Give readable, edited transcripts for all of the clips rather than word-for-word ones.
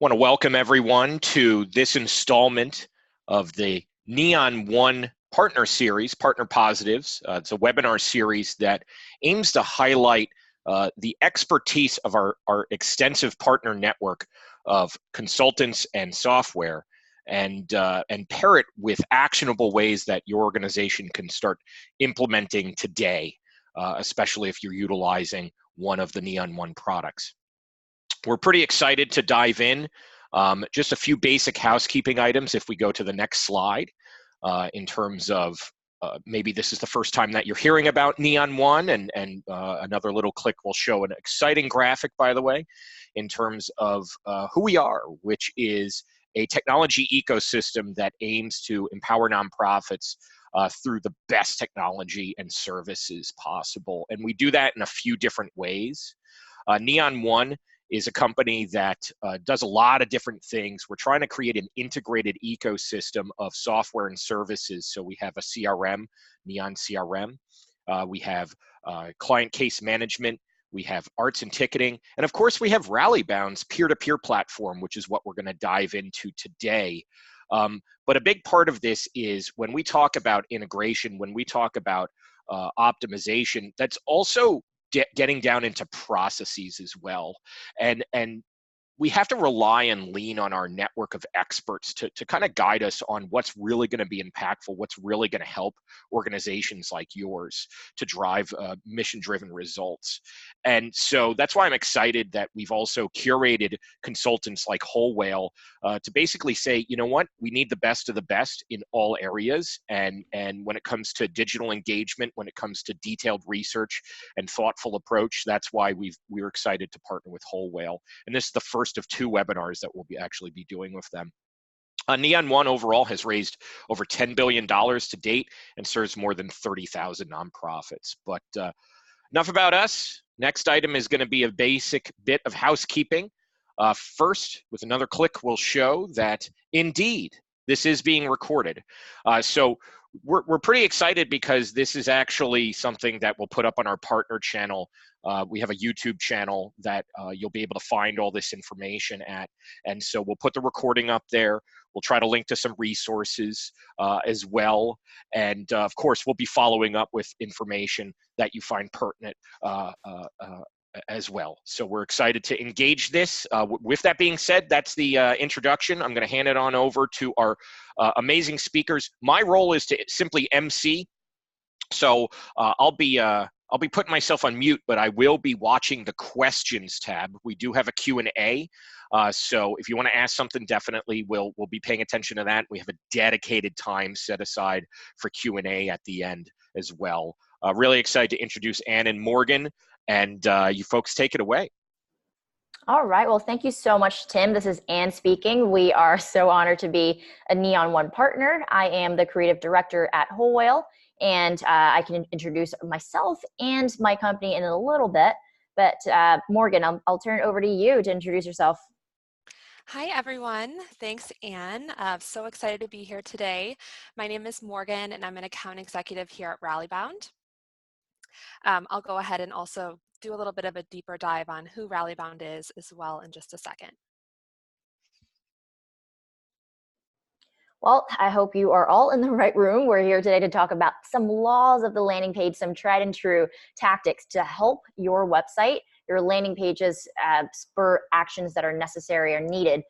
Want to welcome everyone to this installment of the Neon One Partner Series, Partner Positives. It's a webinar series that aims to highlight the expertise of our extensive partner network of consultants and software, and pair it with actionable ways that your organization can start implementing today, especially if you're utilizing one of the Neon One products. We're pretty excited to dive in. Just a few basic housekeeping items if we go to the next slide, in terms of maybe this is the first time that you're hearing about Neon One, and another little click will show an exciting graphic, by the way, in terms of who we are, which is a technology ecosystem that aims to empower nonprofits through the best technology and services possible. And we do that in a few different ways. Neon One is a company that does a lot of different things. We're trying to create an integrated ecosystem of software and services. So we have a CRM, Neon CRM. We have client case management. We have arts and ticketing. And of course, we have Rallybound's peer-to-peer platform, which is what we're going to dive into today. But a big part of this is when we talk about integration, when we talk about optimization, that's also getting down into processes as well. And we have to rely and lean on our network of experts to kind of guide us on what's really going to be impactful, what's really going to help organizations like yours to drive mission-driven results. And so that's why I'm excited that we've also curated consultants like Whole Whale to basically say, you know what, we need the best of the best in all areas. And when it comes to digital engagement, when it comes to detailed research and thoughtful approach, that's why we're excited to partner with Whole Whale. And this is the first of two webinars that we'll actually be doing with them. Neon One overall has raised over $10 billion to date and serves more than 30,000 nonprofits. But enough about us. Next item is going to be a basic bit of housekeeping. First, with another click, we'll show that indeed this is being recorded. So we're pretty excited because this is actually something that we'll put up on our partner channel. We have a YouTube channel that you'll be able to find all this information at. And so we'll put the recording up there. We'll try to link to some resources as well. And of course, we'll be following up with information that you find pertinent as well. So we're excited to engage this. With that being said, that's the introduction. I'm going to hand it on over to our amazing speakers. My role is to simply MC. So I'll be putting myself on mute, but I will be watching the questions tab. We do have a Q&A. So if you want to ask something, definitely we'll be paying attention to that. We have a dedicated time set aside for Q&A at the end as well. Really excited to introduce Ann and Morgan, and you folks take it away. All right. Well, thank you so much, Tim. This is Ann speaking. We are so honored to be a Neon One partner. I am the creative director at Whole Whale, and I can introduce myself and my company in a little bit. But Morgan, I'll turn it over to you to introduce yourself. Hi, everyone. Thanks, Ann. So excited to be here today. My name is Morgan, and I'm an account executive here at Rallybound. I'll go ahead and also do a little bit of a deeper dive on who Rallybound is as well in just a second. Well, I hope you are all in the right room. We're here today to talk about some laws of the landing page, some tried and true tactics to help your website, your landing pages spur actions that are necessary or needed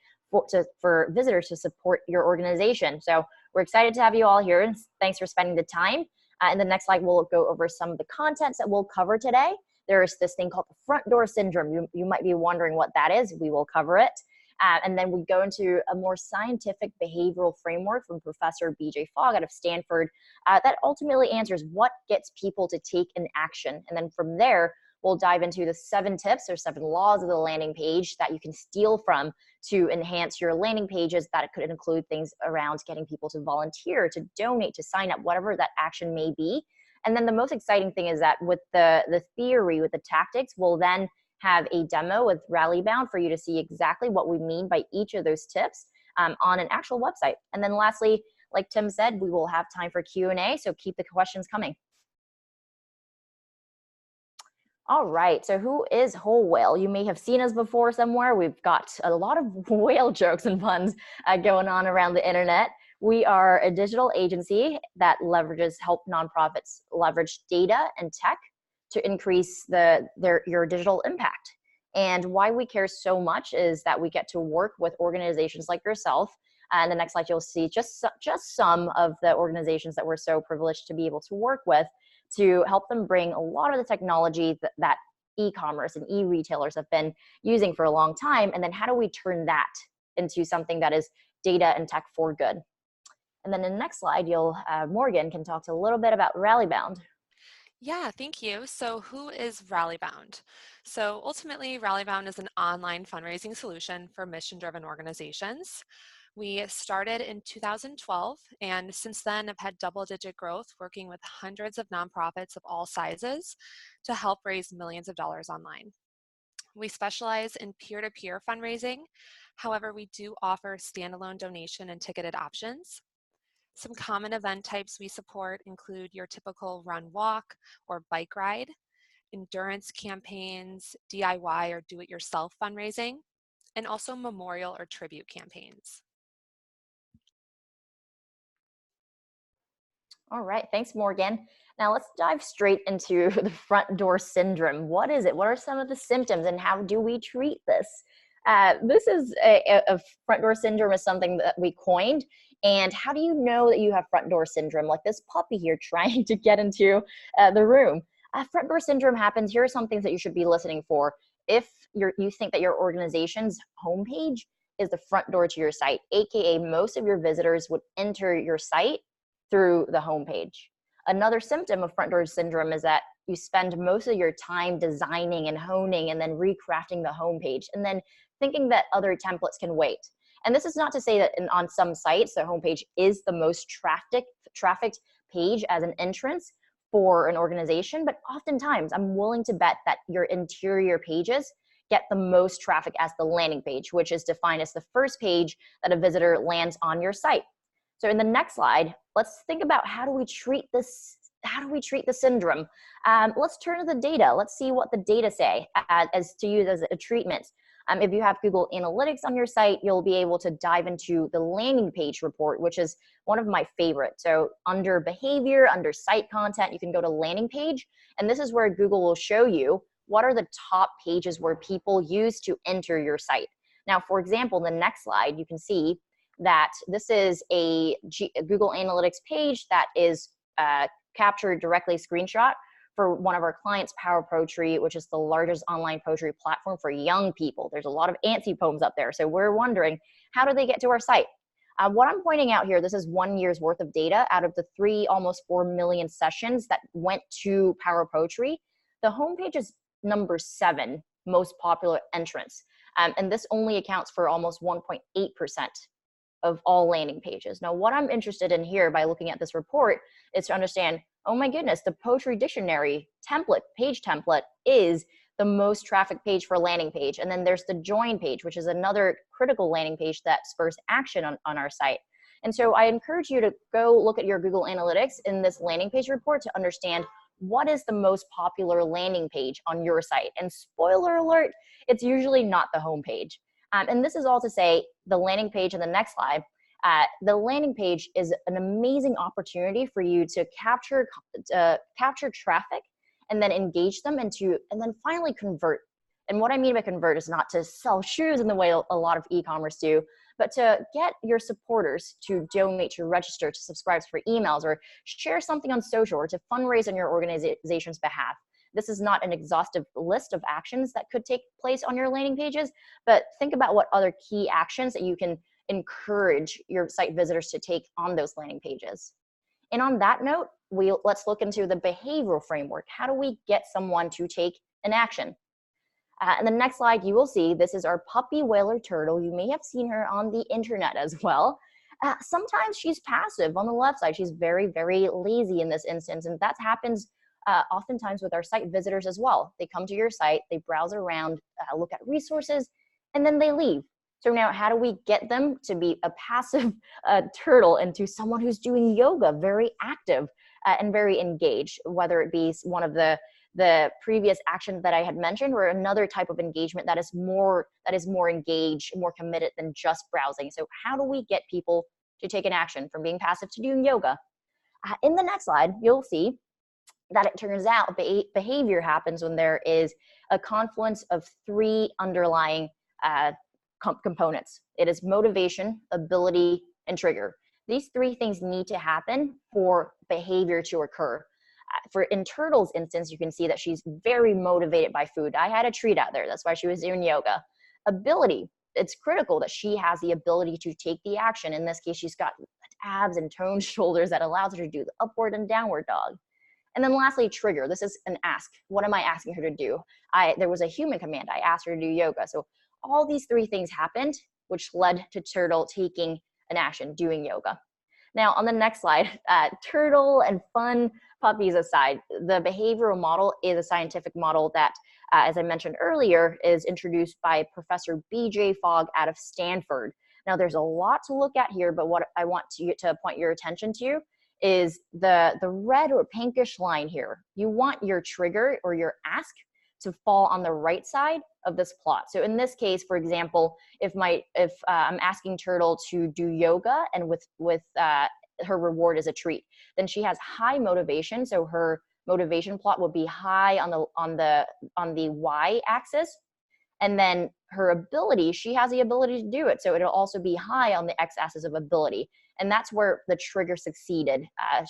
for visitors to support your organization. So we're excited to have you all here, and thanks for spending the time. In the next slide, we'll go over some of the contents that we'll cover today. There's this thing called the front door syndrome. You might be wondering what that is. We will cover it. And then we go into a more scientific behavioral framework from Professor B.J. Fogg out of Stanford that ultimately answers what gets people to take an action. And then from there, we'll dive into the 7 tips or 7 laws of the landing page that you can steal from to enhance your landing pages. That could include things around getting people to volunteer, to donate, to sign up, whatever that action may be. And then the most exciting thing is that with the theory, with the tactics, we'll then have a demo with Rallybound for you to see exactly what we mean by each of those tips on an actual website. And then lastly, like Tim said, we will have time for Q&A, so keep the questions coming. All right, so who is Whole Whale? You may have seen us before somewhere. We've got a lot of whale jokes and puns going on around the internet. We are a digital agency that help nonprofits leverage data and tech to increase your digital impact. And why we care so much is that we get to work with organizations like yourself. And the next slide, you'll see just some of the organizations that we're so privileged to be able to work with to help them bring a lot of the technology that e-commerce and e-retailers have been using for a long time. And then how do we turn that into something that is data and tech for good? And then in the next slide, Morgan can talk to a little bit about Rallybound. Yeah, thank you. So who is Rallybound? So ultimately, Rallybound is an online fundraising solution for mission-driven organizations. We started in 2012, and since then have had double-digit growth working with hundreds of nonprofits of all sizes to help raise millions of dollars online. We specialize in peer-to-peer fundraising. However, we do offer standalone donation and ticketed options. Some common event types we support include your typical run, walk, or bike ride, endurance campaigns, DIY or do-it-yourself fundraising, and also memorial or tribute campaigns. All right, thanks, Morgan. Now let's dive straight into the front door syndrome. What is it? What are some of the symptoms and how do we treat this? This is a front door syndrome is something that we coined. And how do you know that you have front door syndrome? Like this puppy here trying to get into the room. Front door syndrome happens. Here are some things that you should be listening for. If you think that your organization's homepage is the front door to your site, AKA most of your visitors would enter your site through the homepage. Another symptom of front door syndrome is that you spend most of your time designing and honing and then recrafting the homepage and then thinking that other templates can wait. And this is not to say that on some sites, the homepage is the most trafficked page as an entrance for an organization, but oftentimes I'm willing to bet that your interior pages get the most traffic as the landing page, which is defined as the first page that a visitor lands on your site. So in the next slide, let's think about how do we treat this? How do we treat the syndrome? Let's turn to the data. Let's see what the data say as to use as a treatment. If you have Google Analytics on your site, you'll be able to dive into the landing page report, which is one of my favorites. So under behavior, under site content, you can go to landing page. And this is where Google will show you what are the top pages where people use to enter your site. Now, for example, the next slide, you can see that this is a Google Analytics page that is captured directly screenshot for one of our clients, Power Poetry, which is the largest online poetry platform for young people. There's a lot of antsy poems up there. So we're wondering, how do they get to our site? What I'm pointing out here, this is 1 year's worth of data out of the almost 4 million sessions that went to Power Poetry. The homepage is number 7 most popular entrance. And this only accounts for almost 1.8% of all landing pages. Now, what I'm interested in here by looking at this report is to understand, oh my goodness, the Poetry Dictionary page template is the most traffic page for a landing page. And then there's the join page, which is another critical landing page that spurs action on our site. And so I encourage you to go look at your Google Analytics in this landing page report to understand what is the most popular landing page on your site. And spoiler alert, it's usually not the home page. And this is all to say the landing page in the next slide. The landing page is an amazing opportunity for you to capture traffic and then engage them and then finally convert. And what I mean by convert is not to sell shoes in the way a lot of e-commerce do, but to get your supporters to donate, to register, to subscribe for emails, or share something on social, or to fundraise on your organization's behalf. This is not an exhaustive list of actions that could take place on your landing pages, but think about what other key actions that you can encourage your site visitors to take on those landing pages. And on that note, let's look into the behavioral framework. How do we get someone to take an action? And the next slide, you will see this is our puppy whaler turtle. You may have seen her on the internet as well. Sometimes she's passive on the left side. She's very, very lazy in this instance, and that happens oftentimes with our site visitors as well. They come to your site, they browse around, look at resources, and then they leave. So now how do we get them to be a passive turtle into someone who's doing yoga, very active and very engaged, whether it be one of the the previous actions that I had mentioned were another type of engagement that is more engaged, more committed than just browsing. So how do we get people to take an action from being passive to doing yoga? In the next slide, you'll see that it turns out behavior happens when there is a confluence of three underlying components. It is motivation, ability, and trigger. These three things need to happen for behavior to occur. In Turtle's instance, you can see that she's very motivated by food. I had a treat out there. That's why she was doing yoga. Ability, it's critical that she has the ability to take the action. In this case, she's got abs and toned shoulders that allows her to do the upward and downward dog. And then lastly, trigger. This is an ask. What am I asking her to do? There was a human command. I asked her to do yoga. So all these three things happened, which led to Turtle taking an action, doing yoga. Now, on the next slide, Turtle and fun puppies aside, the behavioral model is a scientific model that, as I mentioned earlier, is introduced by Professor B.J. Fogg out of Stanford. Now, there's a lot to look at here, but what I want to point your attention to is the red or pinkish line here. You want your trigger or your ask to fall on the right side of this plot. So in this case, for example, if I'm asking Turtle to do yoga and with her reward is a treat, then she has high motivation. So her motivation plot will be high on the y axis, and then her ability, she has the ability to do it. So it'll also be high on the x-axis of ability. And that's where the trigger succeeded.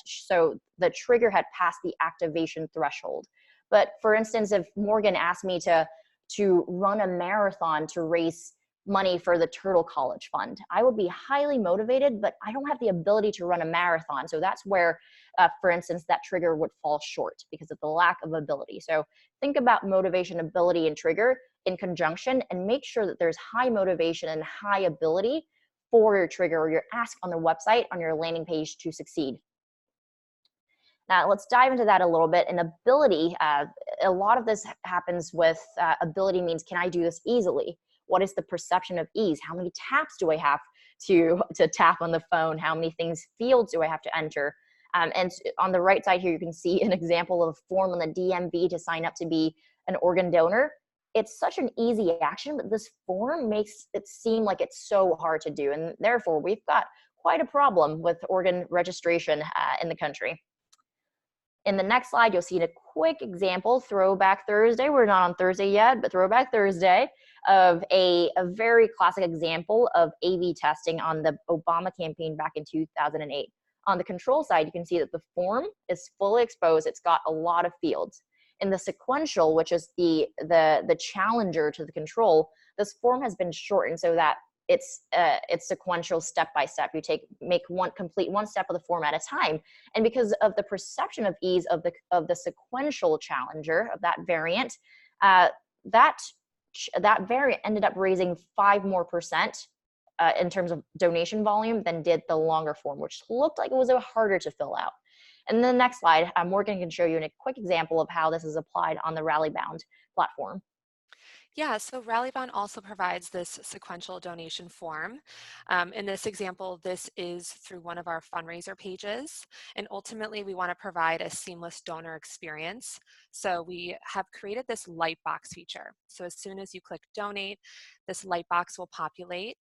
So the trigger had passed the activation threshold. But for instance, if Morgan asked me to run a marathon to raise money for the Turtle College Fund, I would be highly motivated, but I don't have the ability to run a marathon. So that's where, for instance, that trigger would fall short because of the lack of ability. So think about motivation, ability, and trigger in conjunction, and make sure that there's high motivation and high ability for your trigger or your ask on the website, on your landing page to succeed. Now, let's dive into that a little bit. And ability, a lot of this happens with ability means, can I do this easily? What is the perception of ease? How many taps do I have to tap on the phone? How many fields do I have to enter? And on the right side here, you can see an example of a form on the DMV to sign up to be an organ donor. It's such an easy action, but this form makes it seem like it's so hard to do. And therefore, we've got quite a problem with organ registration in the country. In the next slide, you'll see a quick example, Throwback Thursday. We're not on Thursday yet, but Throwback Thursday of a very classic example of A/B testing on the Obama campaign back in 2008. On the control side, you can see that the form is fully exposed. It's got a lot of fields. In the sequential, which is the challenger to the control, this form has been shortened so that it's sequential step by step. You complete one step of the form at a time. And because of the perception of ease of the sequential challenger of that variant, that variant ended up raising 5% more in terms of donation volume than did the longer form, which looked like it was harder to fill out. And then the next slide, Morgan can show you a quick example of how this is applied on the Rallybound platform. Yeah, so Rallybound also provides this sequential donation form. In this example, this is through one of our fundraiser pages, and ultimately we want to provide a seamless donor experience. So we have created this lightbox feature. So as soon as you click donate, this lightbox will populate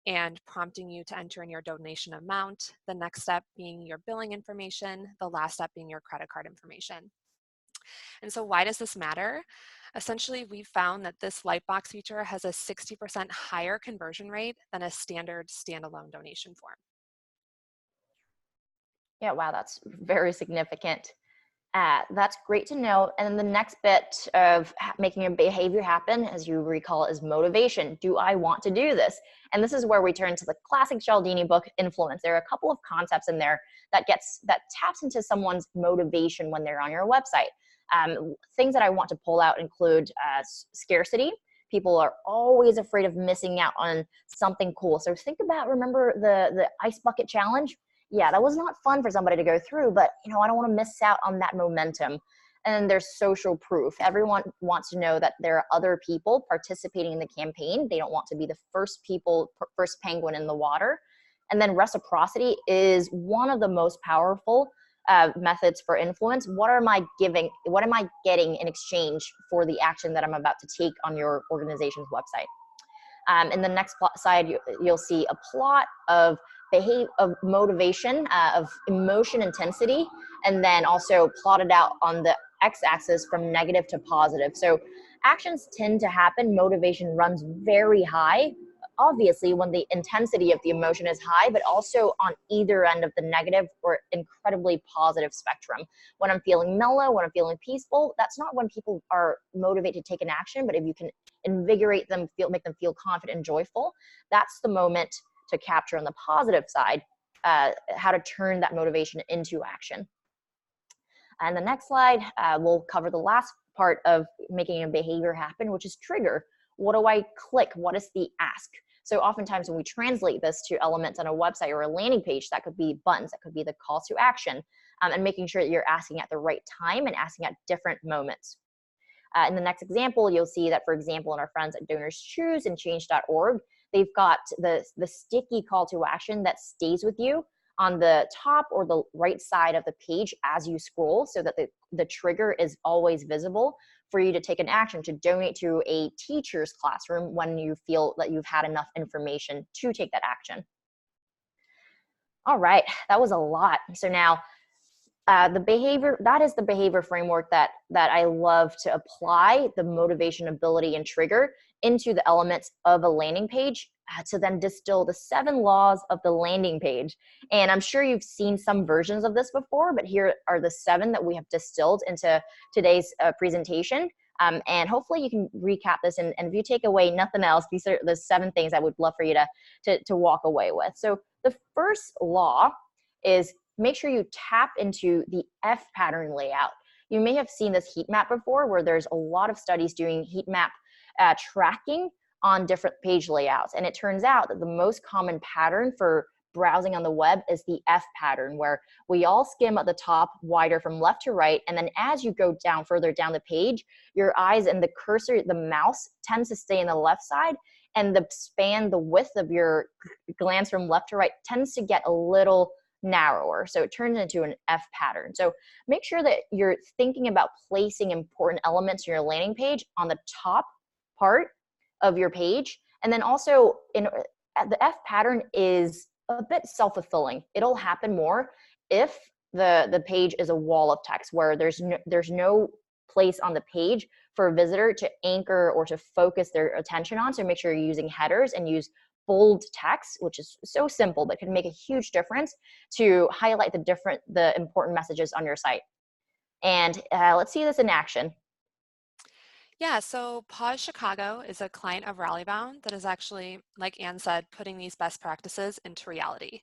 and prompting you to enter in your donation amount, the next step being your billing information, the last step being your credit card information. And so why does this matter? Essentially, we've found that this Lightbox feature has a 60% higher conversion rate than a standard standalone donation form. Yeah, wow, that's very significant. That's great to know. And then the next bit of making a behavior happen, as you recall, is motivation. Do I want to do this? And this is where we turn to the classic Cialdini book, Influence. There are a couple of concepts in there that taps into someone's motivation when they're on your website. Things that I want to pull out include scarcity. People are always afraid of missing out on something cool. So remember the ice bucket challenge? Yeah, that was not fun for somebody to go through, but I don't want to miss out on that momentum. And there's social proof. Everyone wants to know that there are other people participating in the campaign. They don't want to be the first penguin in the water. And then reciprocity is one of the most powerful methods for influence. What am I getting in exchange for the action that I'm about to take on your organization's website? In the next slide, you'll see a plot of motivation, of emotion intensity, and then also plotted out on the x-axis from negative to positive. So actions tend to happen, motivation runs very high, obviously when the intensity of the emotion is high, but also on either end of the negative or incredibly positive spectrum. When I'm feeling mellow, when I'm feeling peaceful, that's not when people are motivated to take an action, but if you can invigorate them, make them feel confident and joyful, that's the moment to capture on the positive side, how to turn that motivation into action. And the next slide, we'll cover the last part of making a behavior happen, which is trigger. What do I click? What is the ask? So oftentimes when we translate this to elements on a website or a landing page, that could be buttons, that could be the calls to action, and making sure that you're asking at the right time and asking at different moments. In the next example, you'll see that, for example, in our friends at Donors Choose and Change.org, they've got the sticky call to action that stays with you on the top or the right side of the page as you scroll, so that the trigger is always visible for you to take an action, to donate to a teacher's classroom when you feel that you've had enough information to take that action. All right, that was a lot. So now the behavior, that is the behavior framework that I love to apply the motivation, ability, and trigger into the elements of a landing page to then distill the 7 laws of the landing page. And I'm sure you've seen some versions of this before, but here are the 7 that we have distilled into today's presentation. And hopefully you can recap this, and if you take away nothing else, these are the 7 things I would love for you to walk away with. So the first law is make sure you tap into the F pattern layout. You may have seen this heat map before, where there's a lot of studies doing heat map tracking on different page layouts. And it turns out that the most common pattern for browsing on the web is the F pattern, where we all skim at the top wider from left to right. And then as you go down further down the page, your eyes and the cursor, the mouse tends to stay on the left side, and the width of your glance from left to right tends to get a little narrower. So it turns into an F pattern. So make sure that you're thinking about placing important elements in your landing page on the top part of your page. And then also the F pattern is a bit self-fulfilling. It'll happen more if the page is a wall of text where there's no place on the page for a visitor to anchor or to focus their attention on. So make sure you're using headers and use bold text, which is so simple but can make a huge difference to highlight the important messages on your site. And let's see this in action. Yeah, so Pause Chicago is a client of Rallybound that is actually, like Anne said, putting these best practices into reality.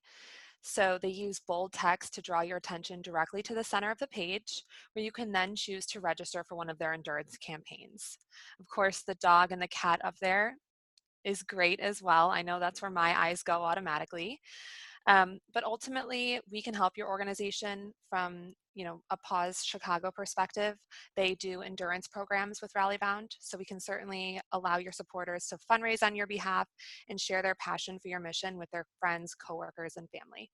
So they use bold text to draw your attention directly to the center of the page, where you can then choose to register for one of their endurance campaigns. Of course, the dog and the cat up there is great as well. I know that's where my eyes go automatically. But ultimately, we can help your organization from a Pause Chicago perspective. They do endurance programs with Rallybound, so we can certainly allow your supporters to fundraise on your behalf and share their passion for your mission with their friends, coworkers, and family.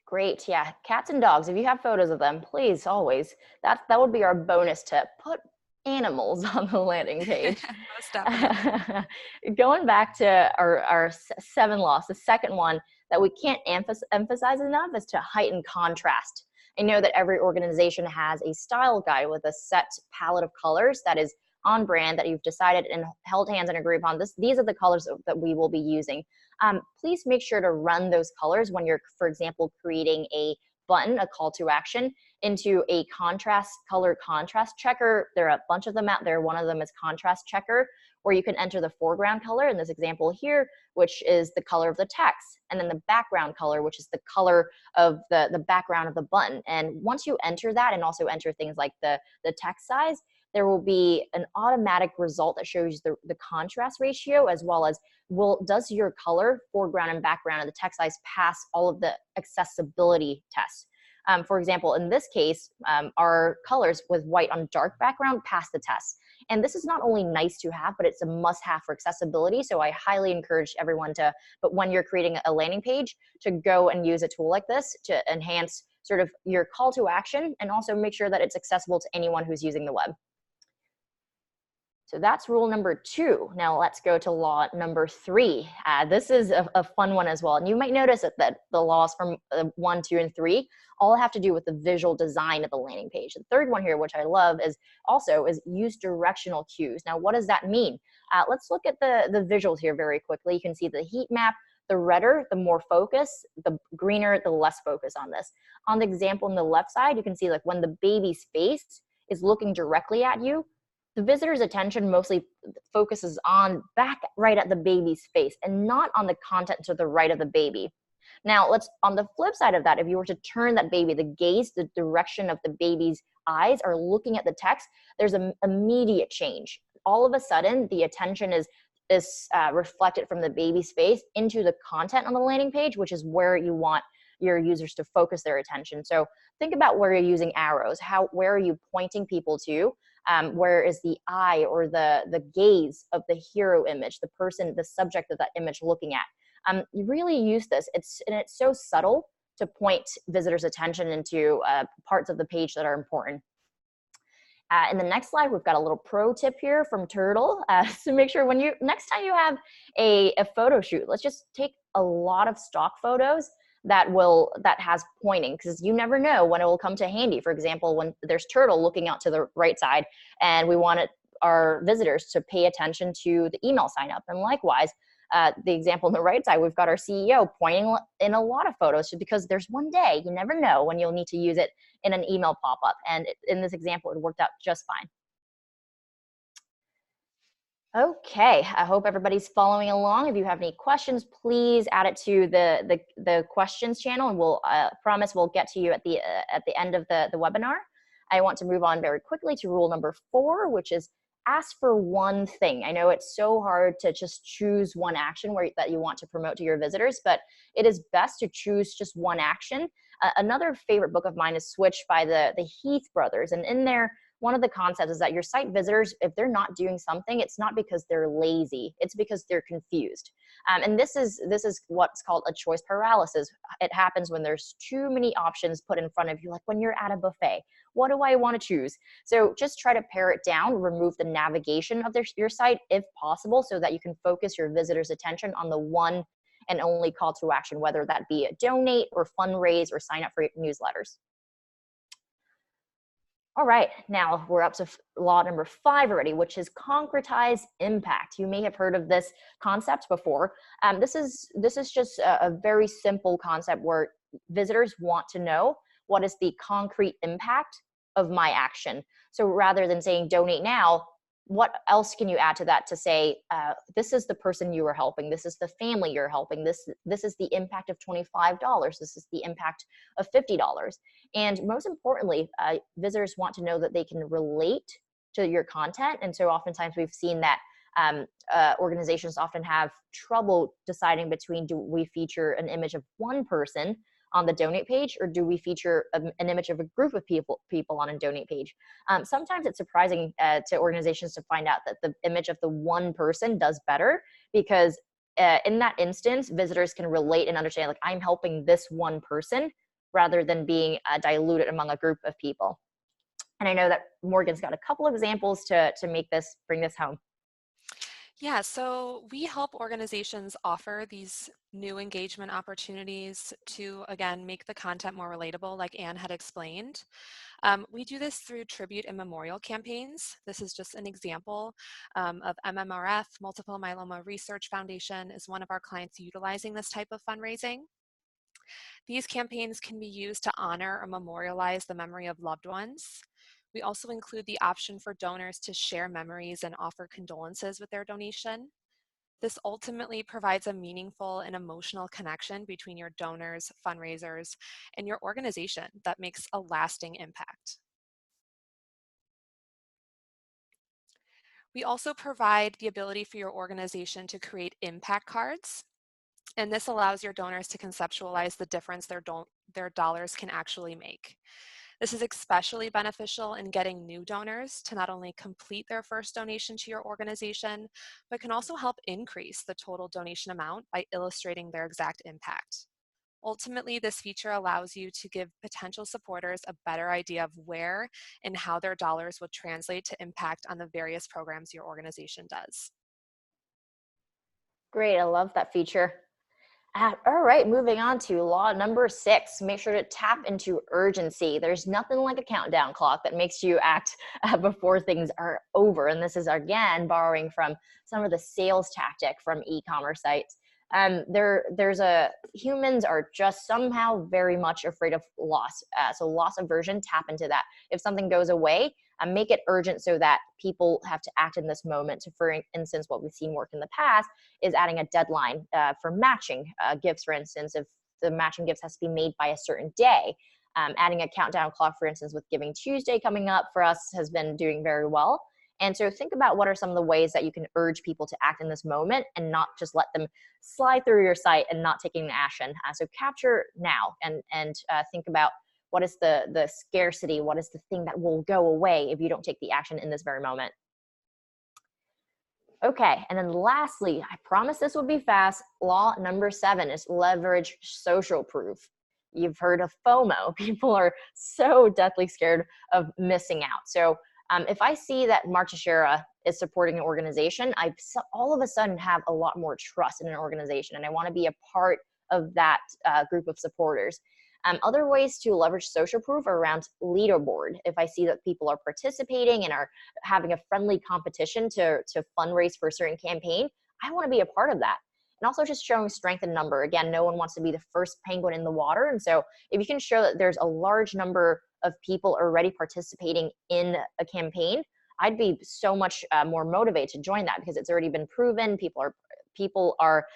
Great, yeah. Cats and dogs, if you have photos of them, please, always. That would be our bonus tip. Put animals on the landing page. Most definitely. Going back to our 7 laws, the second one that we can't emphasize enough is to heighten contrast. I know that every organization has a style guide with a set palette of colors that is on brand, that you've decided and held hands and agreed upon. These are the colors that we will be using. Please make sure to run those colors when you're, for example, creating a button, a call to action, into a color contrast checker. There are a bunch of them out there. One of them is contrast checker, where you can enter the foreground color in this example here, which is the color of the text, and then the background color, which is the color of the background of the button. And once you enter that, and also enter things like the text size, there will be an automatic result that shows the contrast ratio, as well as does your color, foreground and background, and the text size pass all of the accessibility tests. For example, in this case, our colors with white on dark background pass the test. And this is not only nice to have, but it's a must have for accessibility. So I highly encourage everyone to, but when you're creating a landing page, to go and use a tool like this to enhance sort of your call to action and also make sure that it's accessible to anyone who's using the web. So that's rule number 2. Now let's go to law number 3. This is a fun one as well. And you might notice that the laws from 1, 2, and 3 all have to do with the visual design of the landing page. The third one here, which I love, is use directional cues. Now, what does that mean? Let's look at the visuals here very quickly. You can see the heat map. The redder, the more focus, the greener, the less focus on this. On the example on the left side, you can see like when the baby's face is looking directly at you, the visitor's attention mostly focuses on back right at the baby's face and not on the content to the right of the baby. Now, on the flip side of that, if you were to turn that baby, the gaze, the direction of the baby's eyes are looking at the text, there's an immediate change. All of a sudden, the attention is reflected from the baby's face into the content on the landing page, which is where you want your users to focus their attention. So think about where you're using arrows. Where are you pointing people to? Where is the eye or the gaze of the hero image, the person, the subject of that image looking at? You really use this. It's so subtle to point visitors' attention into parts of the page that are important. In the next slide, we've got a little pro tip here from Turtle. So make sure next time you have a photo shoot, let's just take a lot of stock photos that has pointing, because you never know when it will come to handy. For example, when there's Turtle looking out to the right side and we want our visitors to pay attention to the email sign up. And likewise, the example on the right side, we've got our CEO pointing in a lot of photos because there's one day, you never know when you'll need to use it in an email pop-up. And in this example, it worked out just fine. Okay, I hope everybody's following along. If you have any questions, please add it to the questions channel, and we'll promise we'll get to you at the end of the webinar. I want to move on very quickly to rule number 4, which is ask for one thing. I know it's so hard to just choose one action that you want to promote to your visitors, but it is best to choose just one action. Another favorite book of mine is Switch by the Heath brothers, and in there, one of the concepts is that your site visitors, if they're not doing something, it's not because they're lazy, it's because they're confused. And this is what's called a choice paralysis. It happens when there's too many options put in front of you, like when you're at a buffet. What do I want to choose? So just try to pare it down, remove the navigation of your site if possible, so that you can focus your visitors' attention on the one and only call to action, whether that be a donate or fundraise or sign up for newsletters. All right, now we're up to law number 5 already, which is concretize impact. You may have heard of this concept before. This is just a very simple concept where visitors want to know what is the concrete impact of my action. So rather than saying donate now, what else can you add to that to say, this is the person you are helping, this is the family you're helping, this is the impact of $25, this is the impact of $50. And most importantly, visitors want to know that they can relate to your content. And so oftentimes we've seen that organizations often have trouble deciding between, do we feature an image of one person on the donate page, or do we feature an image of a group of people on a donate page? Sometimes it's surprising to organizations to find out that the image of the one person does better, because in that instance, visitors can relate and understand, like, I'm helping this one person rather than being diluted among a group of people. And I know that Morgan's got a couple of examples to bring this home. Yeah, so we help organizations offer these new engagement opportunities to, again, make the content more relatable, like Anne had explained. We do this through tribute and memorial campaigns. This is just an example of MMRF, Multiple Myeloma Research Foundation, is one of our clients utilizing this type of fundraising. These campaigns can be used to honor or memorialize the memory of loved ones. We also include the option for donors to share memories and offer condolences with their donation. This ultimately provides a meaningful and emotional connection between your donors, fundraisers, and your organization that makes a lasting impact. We also provide the ability for your organization to create impact cards, and this allows your donors to conceptualize the difference their dollars can actually make. This is especially beneficial in getting new donors to not only complete their first donation to your organization, but can also help increase the total donation amount by illustrating their exact impact. Ultimately, this feature allows you to give potential supporters a better idea of where and how their dollars will translate to impact on the various programs your organization does. Great, I love that feature. All right, moving on to law number 6. Make sure to tap into urgency. There's nothing like a countdown clock that makes you act before things are over. And this is, again, borrowing from some of the sales tactic from e-commerce sites. Humans are just somehow very much afraid of loss. So loss aversion, tap into that. If something goes away, make it urgent so that people have to act in this moment. So for instance, what we've seen work in the past is adding a deadline for matching gifts, for instance. If the matching gifts has to be made by a certain day, adding a countdown clock, for instance, with Giving Tuesday coming up for us has been doing very well. And so think about what are some of the ways that you can urge people to act in this moment and not just let them slide through your site and not taking action. So capture now and think about what is the scarcity, what is the thing that will go away if you don't take the action in this very moment. Okay, and then lastly, I promise this will be fast. Law number 7 is leverage social proof. You've heard of FOMO. People are so deathly scared of missing out. So if I see that Mark Teixeira is supporting an organization, I all of a sudden have a lot more trust in an organization, and I want to be a part of that group of supporters. Other ways to leverage social proof are around leaderboard. If I see that people are participating and are having a friendly competition to fundraise for a certain campaign, I want to be a part of that. And also just showing strength in number. Again, no one wants to be the first penguin in the water. And so if you can show that there's a large number of people already participating in a campaign, I'd be so much more motivated to join that because it's already been proven. People are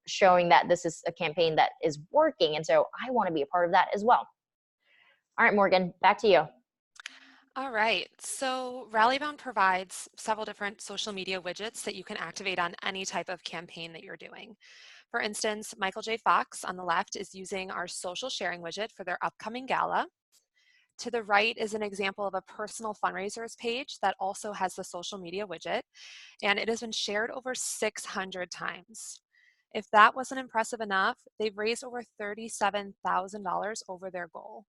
showing that this is a campaign that is working. And so I want to be a part of that as well. All right, Morgan, back to you. All right, so Rallybound provides several different social media widgets that you can activate on any type of campaign that you're doing. For instance, Michael J. Fox on the left is using our social sharing widget for their upcoming gala. To the right is an example of a personal fundraisers page that also has the social media widget, and it has been shared over 600 times. If that wasn't impressive enough, they've raised over $37,000 over their goal.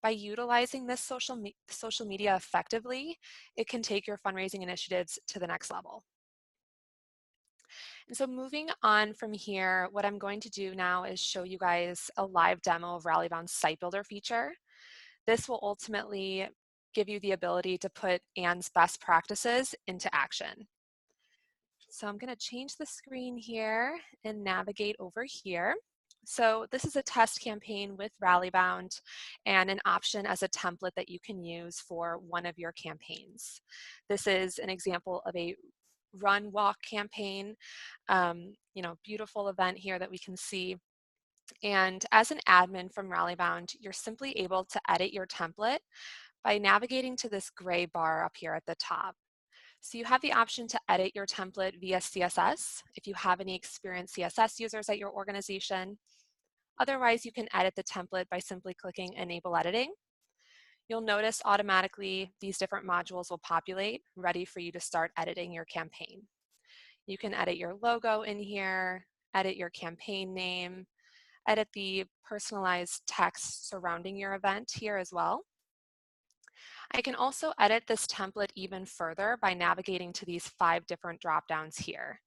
By utilizing this social media effectively, it can take your fundraising initiatives to the next level. And so moving on from here, what I'm going to do now is show you guys a live demo of Rallybound's Site Builder feature. This will ultimately give you the ability to put Anne's best practices into action. So I'm going to change the screen here and navigate over here. So this is a test campaign with Rallybound and an option as a template that you can use for one of your campaigns. This is an example of a run walk campaign, beautiful event here that we can see. And as an admin from Rallybound, you're simply able to edit your template by navigating to this gray bar up here at the top. So you have the option to edit your template via CSS if you have any experienced CSS users at your organization. Otherwise, you can edit the template by simply clicking Enable Editing. You'll notice automatically these different modules will populate, ready for you to start editing your campaign. You can edit your logo in here, edit your campaign name, edit the personalized text surrounding your event here as well. I can also edit this template even further by navigating to these 5 different drop-downs here.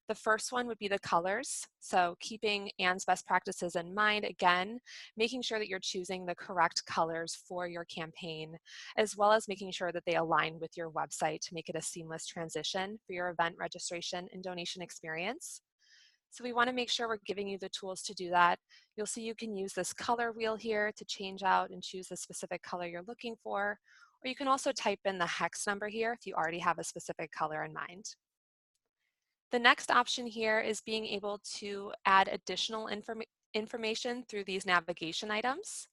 The first one would be the colors. So keeping Anne's best practices in mind, again, making sure that you're choosing the correct colors for your campaign, as well as making sure that they align with your website to make it a seamless transition for your event registration and donation experience. So we want to make sure we're giving you the tools to do that. You'll see you can use this color wheel here to change out and choose the specific color you're looking for, or you can also type in the hex number here if you already have a specific color in mind. The next option here is being able to add additional information through these navigation items.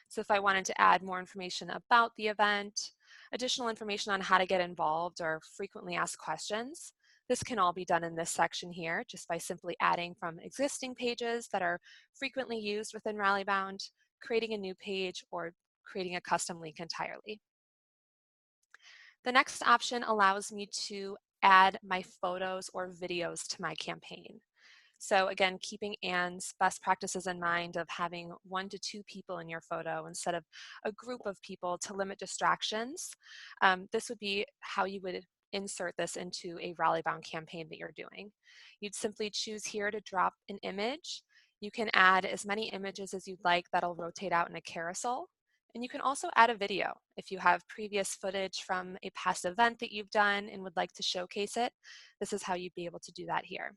So if I wanted to add more information about the event, additional information on how to get involved or frequently asked questions, this can all be done in this section here just by simply adding from existing pages that are frequently used within Rallybound, creating a new page, or creating a custom link entirely. The next option allows me to add my photos or videos to my campaign. So again, keeping Anne's best practices in mind of having 1 to 2 people in your photo instead of a group of people to limit distractions. This would be how you would insert this into a Rallybound campaign that you're doing. You'd simply choose here to drop an image. You can add as many images as you'd like that'll rotate out in a carousel. And you can also add a video. If you have previous footage from a past event that you've done and would like to showcase it, this is how you'd be able to do that here.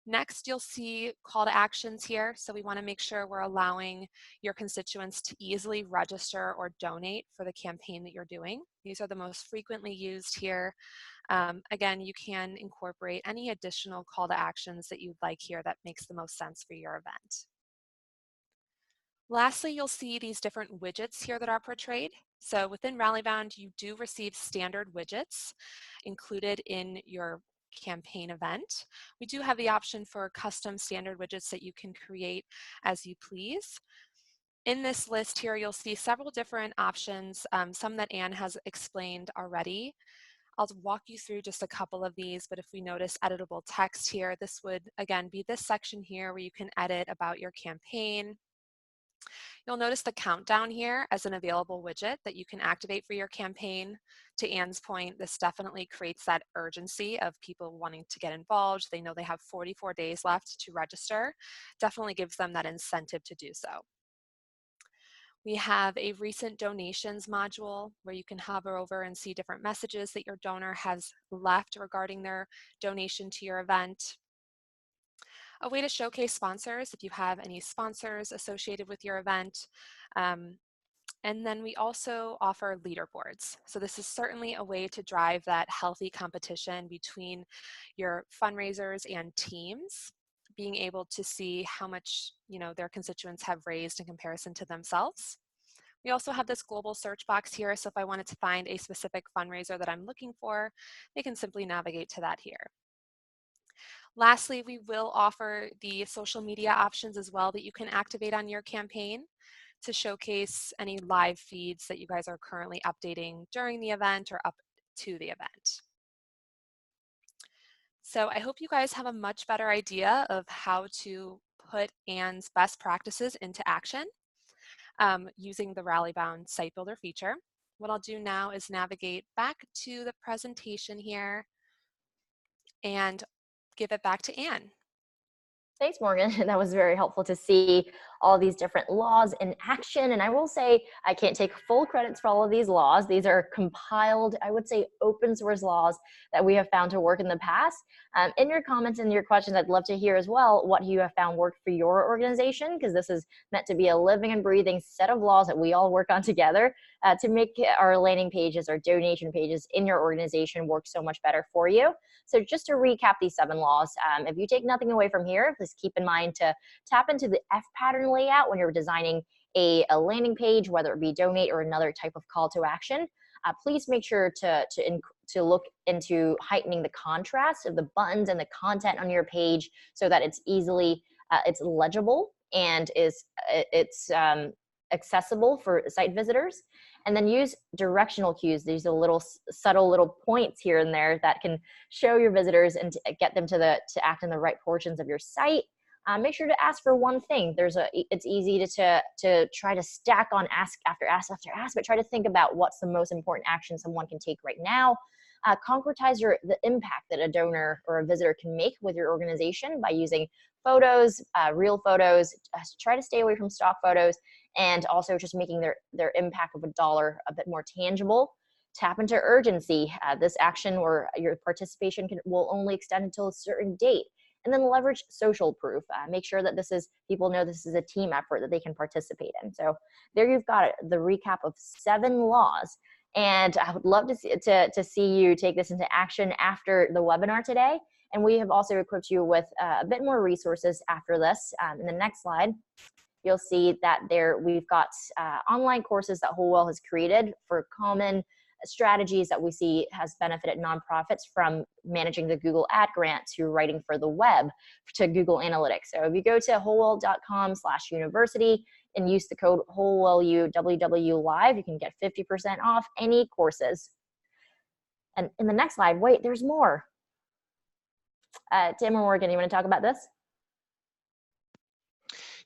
Next, you'll see call to actions here. So we want to make sure we're allowing your constituents to easily register or donate for the campaign that you're doing. These are the most frequently used here. Again, you can incorporate any additional call to actions that you'd like here that makes the most sense for your event. Lastly, you'll see these different widgets here that are portrayed. So within Rallybound, you do receive standard widgets included in your campaign event. We do have the option for custom standard widgets that you can create as you please. In this list here, you'll see several different options, some that Anne has explained already. I'll walk you through just a couple of these, but if we notice editable text here, this would, again, be this section here where you can edit about your campaign. You'll notice the countdown here as an available widget that you can activate for your campaign. To Anne's point, this definitely creates that urgency of people wanting to get involved. They know they have 44 days left to register. Definitely gives them that incentive to do so. We have a recent donations module where you can hover over and see different messages that your donor has left regarding their donation to your event. A way to showcase sponsors if you have any sponsors associated with your event. And then we also offer leaderboards. So this is certainly a way to drive that healthy competition between your fundraisers and teams, being able to see how much their constituents have raised in comparison to themselves. We also have this global search box here. So if I wanted to find a specific fundraiser that I'm looking for, they can simply navigate to that here. Lastly, we will offer the social media options as well that you can activate on your campaign to showcase any live feeds that you guys are currently updating during the event or up to the event. So I hope you guys have a much better idea of how to put Anne's best practices into action using the Rallybound Site Builder feature. What I'll do now is navigate back to the presentation here and give it back to Anne. Thanks, Morgan. That was very helpful to see all these different laws in action. And I will say, I can't take full credits for all of these laws. These are compiled, I would say, open source laws that we have found to work in the past. In your comments and your questions, I'd love to hear as well what you have found worked for your organization, because this is meant to be a living and breathing set of laws that we all work on together to make our landing pages, our donation pages in your organization work so much better for you. So just to recap these 7 laws, if you take nothing away from here, please keep in mind to tap into the F pattern layout when you're designing a landing page, whether it be donate or another type of call to action. Please make sure to look into heightening the contrast of the buttons and the content on your page so that it's easily, it's legible and it's accessible for site visitors. And then use directional cues. These are little subtle little points here and there that can show your visitors and to get them to act in the right portions of your site. Make sure to ask for one thing. It's easy to try to stack on ask after ask after ask, but try to think about what's the most important action someone can take right now. Concretize the impact that a donor or a visitor can make with your organization by using photos, real photos. Try to stay away from stock photos, and also just making their impact of $1 a bit more tangible. Tap into urgency. This action or your participation will only extend until a certain date. And then leverage social proof. Make sure that people know this is a team effort that they can participate in. So there you've got it, the recap of 7 laws. And I would love to see you take this into action after the webinar today. And we have also equipped you with a bit more resources after this. In the next slide, you'll see that we've got online courses that Holwell has created for common strategies that we see has benefited nonprofits, from managing the Google ad grant to writing for the web to Google Analytics. So if you go to holwell.com/university, and use the code WWLive. You can get 50% off any courses. And in the next slide, wait, there's more. Tim or Morgan, you want to talk about this?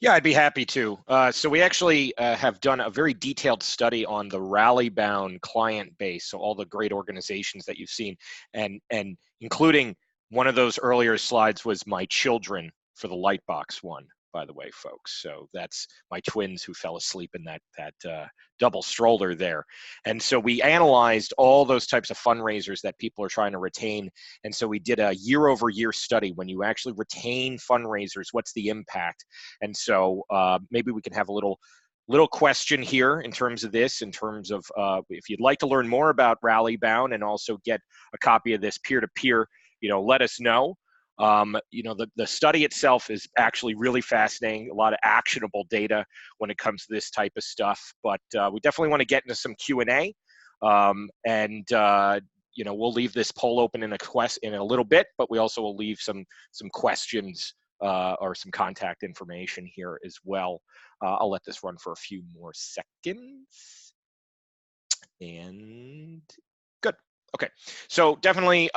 Yeah, I'd be happy to. So we actually have done a very detailed study on the Rallybound client base, so all the great organizations that you've seen, and including one of those earlier slides was my children for the Lightbox one, by the way, folks. So that's my twins who fell asleep in that double stroller there. And so we analyzed all those types of fundraisers that people are trying to retain. And so we did a year-over-year study. When you actually retain fundraisers, what's the impact? And so maybe we can have a little question here in terms of this, in terms of if you'd like to learn more about Rallybound and also get a copy of this peer-to-peer, let us know. The study itself is actually really fascinating, a lot of actionable data when it comes to this type of stuff, but we definitely want to get into some Q&A, and we'll leave this poll open in a little bit, but we also will leave some questions or some contact information here as well. I'll let this run for a few more seconds, and good. Okay, so definitely,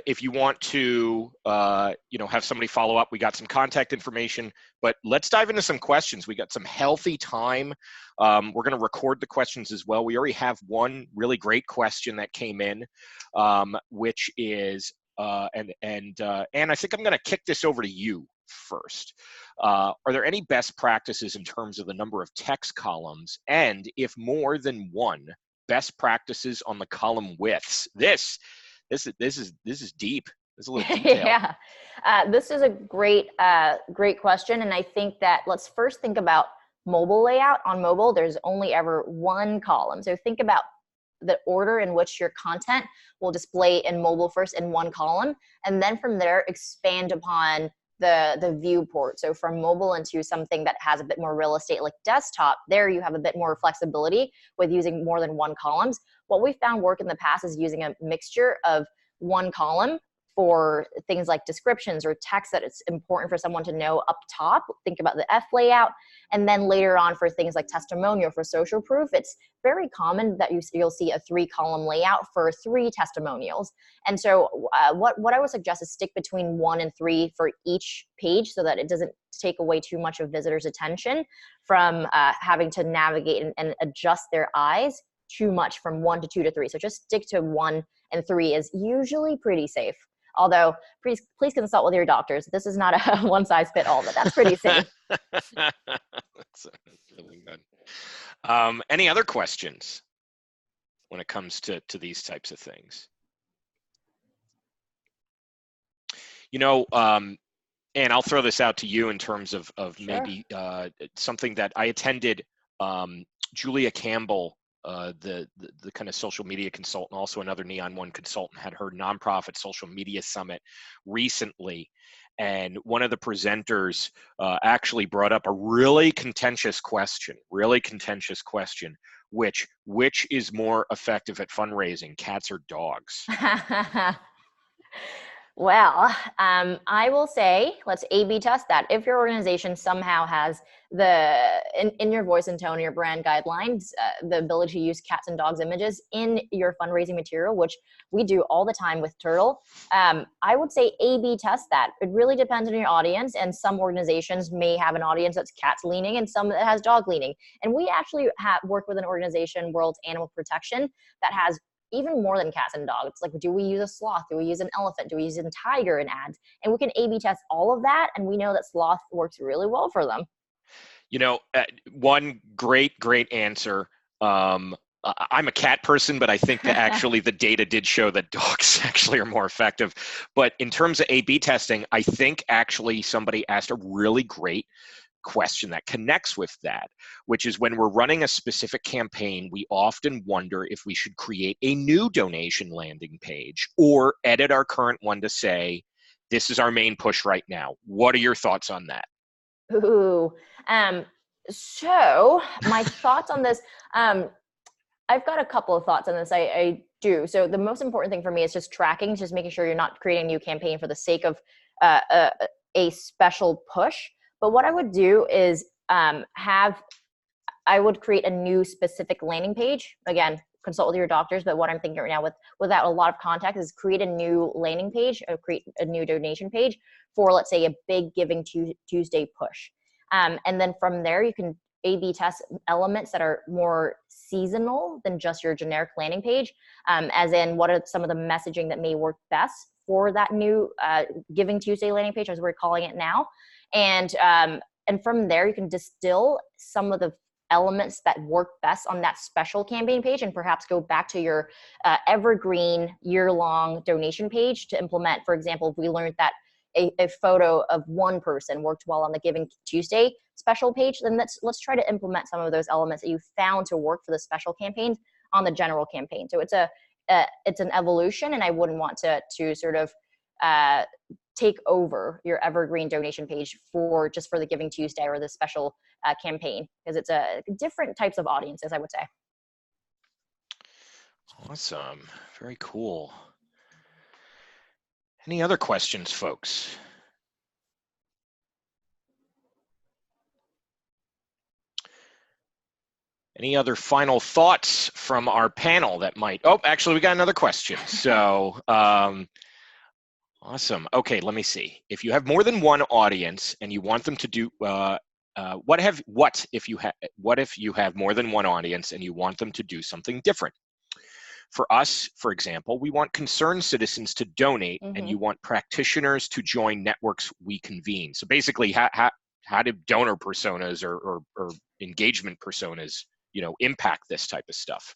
if you want to, have somebody follow up, we got some contact information, but let's dive into some questions. We got some healthy time. We're going to record the questions as well. We already have one really great question that came in, which is, and I think I'm going to kick this over to you first. Are there any best practices in terms of the number of text columns, and if more than one, best practices on the column widths? This is deep. There's a little detail. Yeah, this is a great question, and I think that let's first think about mobile layout. On mobile, there's only ever one column, so think about the order in which your content will display in mobile first in one column, and then from there expand upon the viewport. So from mobile into something that has a bit more real estate like desktop, there you have a bit more flexibility with using more than one columns. What we found work in the past is using a mixture of one column for things like descriptions or text that it's important for someone to know up top. Think about the F layout. And then later on for things like testimonial for social proof, it's very common that you'll see a 3-column layout for 3 testimonials. And so what I would suggest is stick between 1 and 3 for each page so that it doesn't take away too much of visitors' attention from having to navigate and adjust their eyes too much from 1 to 2 to 3. So just stick to 1 and 3 is usually pretty safe. Although, please consult with your doctors. This is not a one-size-fits-all, but that's pretty safe. That's really good. Any other questions when it comes to these types of things? And I'll throw this out to you in terms of sure. Maybe something that I attended. Julia Campbell, the kind of social media consultant, also another Neon One consultant, had her nonprofit social media summit recently. And one of the presenters actually brought up a really contentious question, which is more effective at fundraising, cats or dogs? Well, I will say, let's A/B test that. If your organization somehow has in your voice and tone, your brand guidelines, the ability to use cats and dogs images in your fundraising material, which we do all the time with Turtle, I would say A/B test that. It really depends on your audience, and some organizations may have an audience that's cats leaning and some that has dog leaning. And we actually work with an organization, World Animal Protection, that has even more than cats and dogs. It's like, do we use a sloth? Do we use an elephant? Do we use a tiger in ads? And we can A/B test all of that, and we know that sloth works really well for them. One great answer. I'm a cat person, but I think that actually the data did show that dogs actually are more effective. But in terms of A/B testing, I think actually somebody asked a really great question that connects with that, which is when we're running a specific campaign, we often wonder if we should create a new donation landing page or edit our current one to say, this is our main push right now. What are your thoughts on that? Ooh, so my thoughts on this, I've got a couple of thoughts on this. I do. So the most important thing for me is just tracking, just making sure you're not creating a new campaign for the sake of a special push. But what I would do is have I would create a new specific landing page. Again, consult with your doctors, but what I'm thinking right now without a lot of context is create a new landing page or create a new donation page for, let's say, a big Giving Tuesday push. And then from there, you can A/B test elements that are more seasonal than just your generic landing page, as in what are some of the messaging that may work best for that new Giving Tuesday landing page, as we're calling it now. And from there, you can distill some of the elements that work best on that special campaign page and perhaps go back to your evergreen year-long donation page to implement. For example, if we learned that a photo of one person worked well on the Giving Tuesday special page, then let's try to implement some of those elements that you found to work for the special campaigns on the general campaign. So it's an evolution, and I wouldn't want to sort of take over your evergreen donation page for the Giving Tuesday or the special campaign, because it's a different types of audiences, I would say. Awesome. Very cool. Any other questions, folks? Any other final thoughts from our panel that might, oh, actually we got another question. So, awesome. Okay, let me see. If you have more than one audience and you want them to do, what if you have more than one audience and you want them to do something different? For us, for example, we want concerned citizens to donate, and you want practitioners to join networks we convene. So basically, how do donor personas or engagement personas, impact this type of stuff?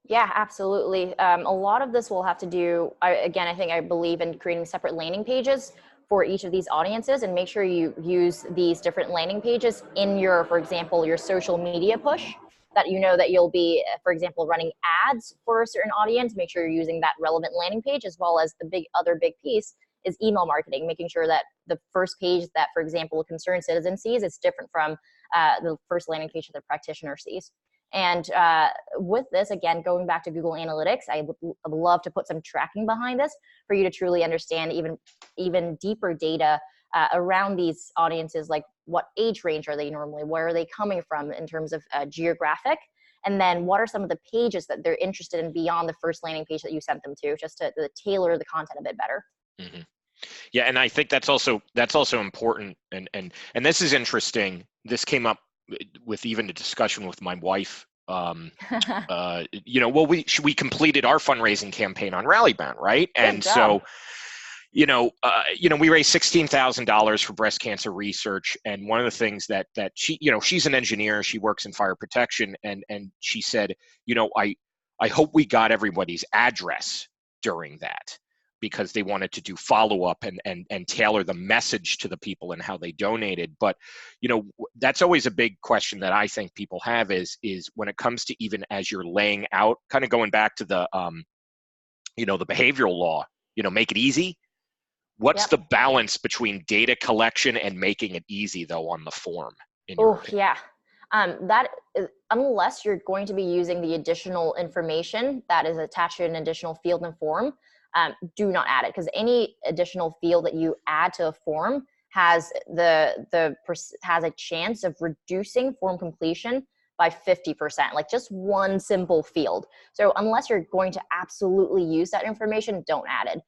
Yeah, absolutely. A lot of this will have to do, I believe in creating separate landing pages for each of these audiences, and make sure you use these different landing pages in your, for example, your social media push, that that you'll be, for example, running ads for a certain audience. Make sure you're using that relevant landing page, as well as the other big piece is email marketing, making sure that the first page that, for example, a concerned citizen sees is different from the first landing page that the practitioner sees. And with this, again, going back to Google Analytics, I would love to put some tracking behind this for you to truly understand even deeper data around these audiences, like what age range are they normally, where are they coming from in terms of geographic, and then what are some of the pages that they're interested in beyond the first landing page that you sent them to, just to tailor the content a bit better. Mm-hmm. Yeah, and I think that's also important, and this is interesting. This came up with even a discussion with my wife. We completed our fundraising campaign on Rallybound, right? And so, we raised $16,000 for breast cancer research. And one of the things that she, she's an engineer, she works in fire protection, and she said, I hope we got everybody's address during that, because they wanted to do follow-up and tailor the message to the people and how they donated. But, that's always a big question that I think people have is when it comes to, even as you're laying out, kind of going back to the, the behavioral law, make it easy. What's the balance between data collection and making it easy, though, on the form? Yeah. That is, unless you're going to be using the additional information that is attached to an additional field and form, do not add it, because any additional field that you add to a form has has a chance of reducing form completion by 50%, like just one simple field. So unless you're going to absolutely use that information, don't add it.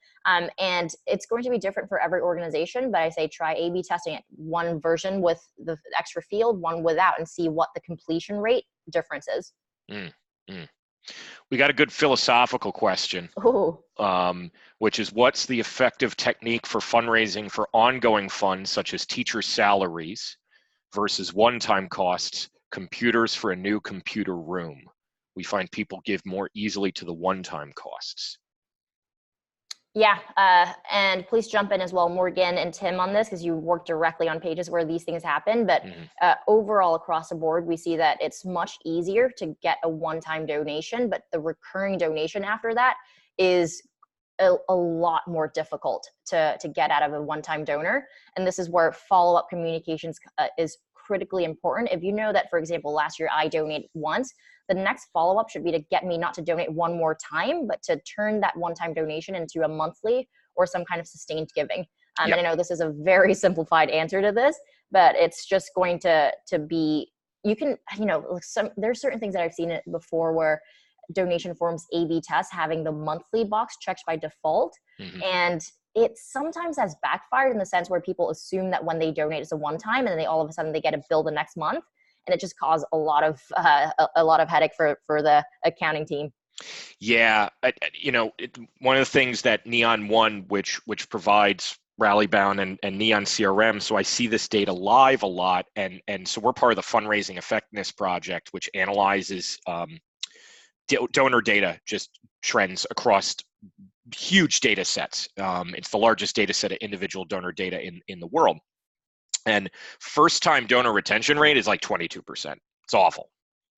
And it's going to be different for every organization, but I say try A/B testing it, one version with the extra field, one without, and see what the completion rate difference is. We got a good philosophical question, which is, what's the effective technique for fundraising for ongoing funds such as teacher salaries versus one-time costs, computers for a new computer room? We find people give more easily to the one-time costs. Yeah, and please jump in as well, Morgan and Tim, on this, because you work directly on pages where these things happen. But overall, across the board, we see that it's much easier to get a one-time donation, but the recurring donation after that is a lot more difficult to get out of a one-time donor. And this is where follow-up communications is critically important. If you know that, for example, last year I donated once, the next follow-up should be to get me not to donate one more time, but to turn that one-time donation into a monthly or some kind of sustained giving. And I know this is a very simplified answer to this, but it's just going to be you can, there's certain things that I've seen it before where donation forms A/B test having the monthly box checked by default. Mm-hmm. And it sometimes has backfired in the sense where people assume that when they donate it's a one time, and then all of a sudden they get a bill the next month, and it just caused a lot of headache for the accounting team. Yeah, one of the things that Neon One, which provides Rallybound and Neon CRM, so I see this data live a lot, and so we're part of the fundraising effectiveness project, which analyzes donor data, just trends across huge data sets. It's the largest data set of individual donor data in the world, and first-time donor retention rate is like 22%. It's awful.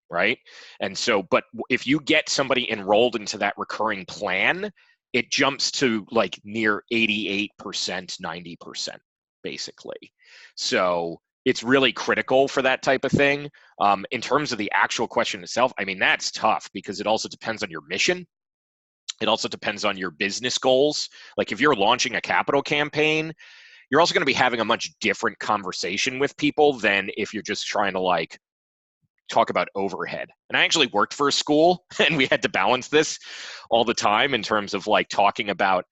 Right? And so, but if you get somebody enrolled into that recurring plan, it jumps to like near 88%, 90%, basically. So it's really critical for that type of thing. In terms of the actual question itself, I mean, that's tough because it also depends on your mission. It also depends on your business goals. Like if you're launching a capital campaign, you're also going to be having a much different conversation with people than if you're just trying to like talk about overhead. And I actually worked for a school and we had to balance this all the time in terms of like talking about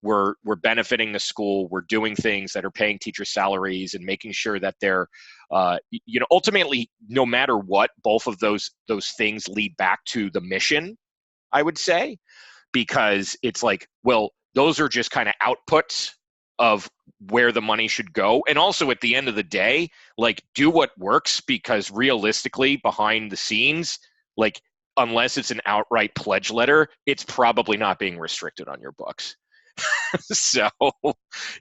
we're benefiting the school, we're doing things that are paying teacher salaries and making sure that they're ultimately, no matter what, both of those things lead back to the mission, I would say, because it's like, well, those are just kind of outputs of where the money should go. And also at the end of the day, like do what works, because realistically behind the scenes, like unless it's an outright pledge letter, it's probably not being restricted on your books. So,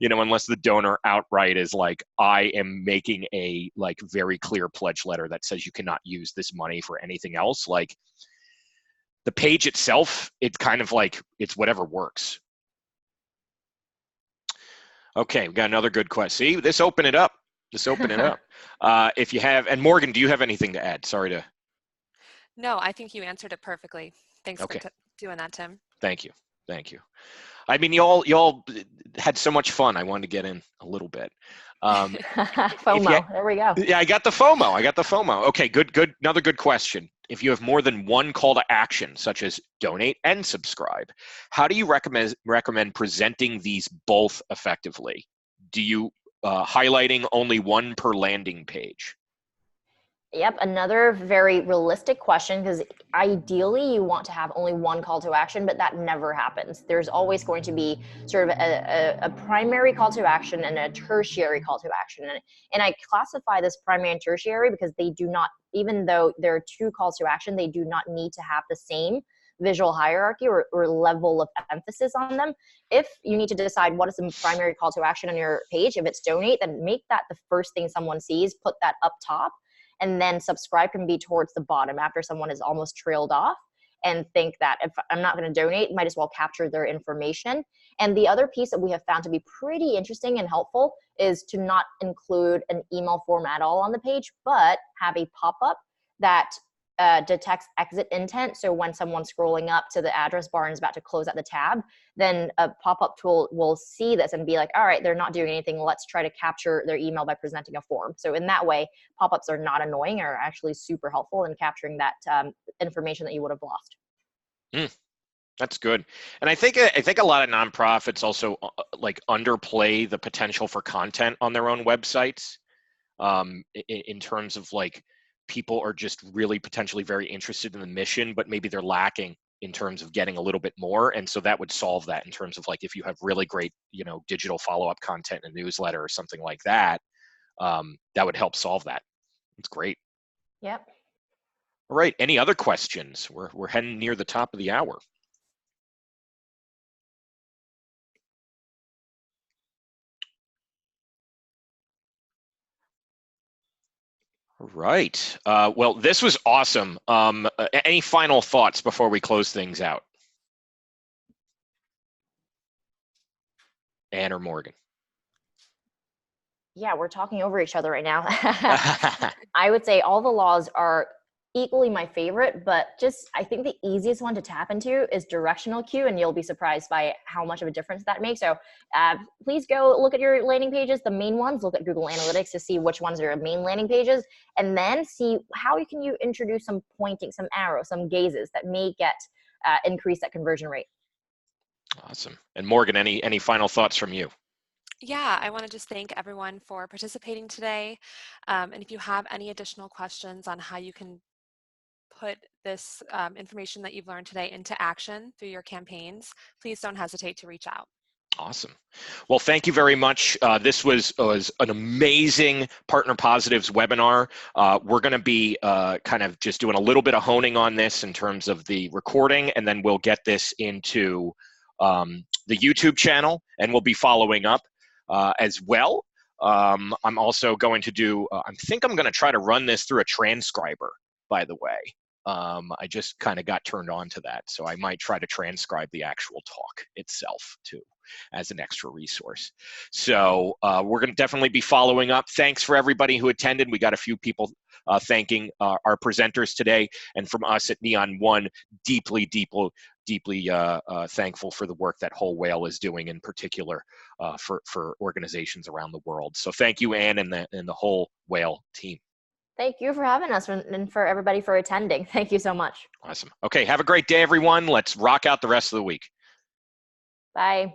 unless the donor outright is like, I am making a like very clear pledge letter that says you cannot use this money for anything else, like the page itself, it's kind of like, it's whatever works. Okay, we got another good question. See, this open it up. If you have, and Morgan, do you have anything to add? Sorry to. No, I think you answered it perfectly. Thanks Okay. for doing that, Tim. Thank you. I mean, y'all had so much fun. I wanted to get in a little bit. FOMO. There we go. Yeah, I got the FOMO. Okay, good. Another good question. If you have more than one call to action, such as donate and subscribe, how do you recommend presenting these both effectively? Do you highlighting only one per landing page? Yep, another very realistic question, because ideally you want to have only one call to action, but that never happens. There's always going to be sort of a primary call to action and a tertiary call to action. And I classify this primary and tertiary because they do not, even though there are two calls to action, they do not need to have the same visual hierarchy or level of emphasis on them. If you need to decide what is the primary call to action on your page, if it's donate, then make that the first thing someone sees, put that up top. And then subscribe can be towards the bottom after someone is almost trailed off, and think that if I'm not going to donate, might as well capture their information. And the other piece that we have found to be pretty interesting and helpful is to not include an email form at all on the page, but have a pop-up that detects exit intent. So when someone's scrolling up to the address bar and is about to close out the tab, then a pop-up tool will see this and be like, all right, they're not doing anything. Let's try to capture their email by presenting a form. So in that way, pop-ups are not annoying, are actually super helpful in capturing that information that you would have lost. That's good. And I think a lot of nonprofits also like underplay the potential for content on their own websites in terms of like, people are just really potentially very interested in the mission, but maybe they're lacking in terms of getting a little bit more. And so that would solve that in terms of like, if you have really great, digital follow-up content in a newsletter or something like that, that would help solve that. It's great. Yep. All right. Any other questions? We're heading near the top of the hour. Right. Well, this was awesome. Any final thoughts before we close things out? Anne or Morgan? Yeah, we're talking over each other right now. I would say all the laws are equally my favorite, but just I think the easiest one to tap into is directional queue, and you'll be surprised by how much of a difference that makes. So please go look at your landing pages, the main ones, look at Google Analytics to see which ones are your main landing pages, and then see how you introduce some pointing, some arrows, some gazes that may get increase that conversion rate. Awesome. And Morgan, any final thoughts from you? Yeah, I want to just thank everyone for participating today. And if you have any additional questions on how you can put this information that you've learned today into action through your campaigns, please don't hesitate to reach out. Awesome. Well, thank you very much. This was an amazing Partner Positives webinar. We're going to be kind of just doing a little bit of honing on this in terms of the recording, and then we'll get this into the YouTube channel, and we'll be following up as well. I'm also going to do, I think I'm going to try to run this through a transcriber, by the way. I just kind of got turned on to that, so I might try to transcribe the actual talk itself too, as an extra resource. So we're going to definitely be following up. Thanks for everybody who attended. We got a few people thanking our presenters today, and from us at Neon One, deeply thankful for the work that Whole Whale is doing, in particular for organizations around the world. So thank you, Ann, and the Whole Whale team. Thank you for having us, and for everybody for attending. Thank you so much. Awesome. Okay, have a great day, everyone. Let's rock out the rest of the week. Bye.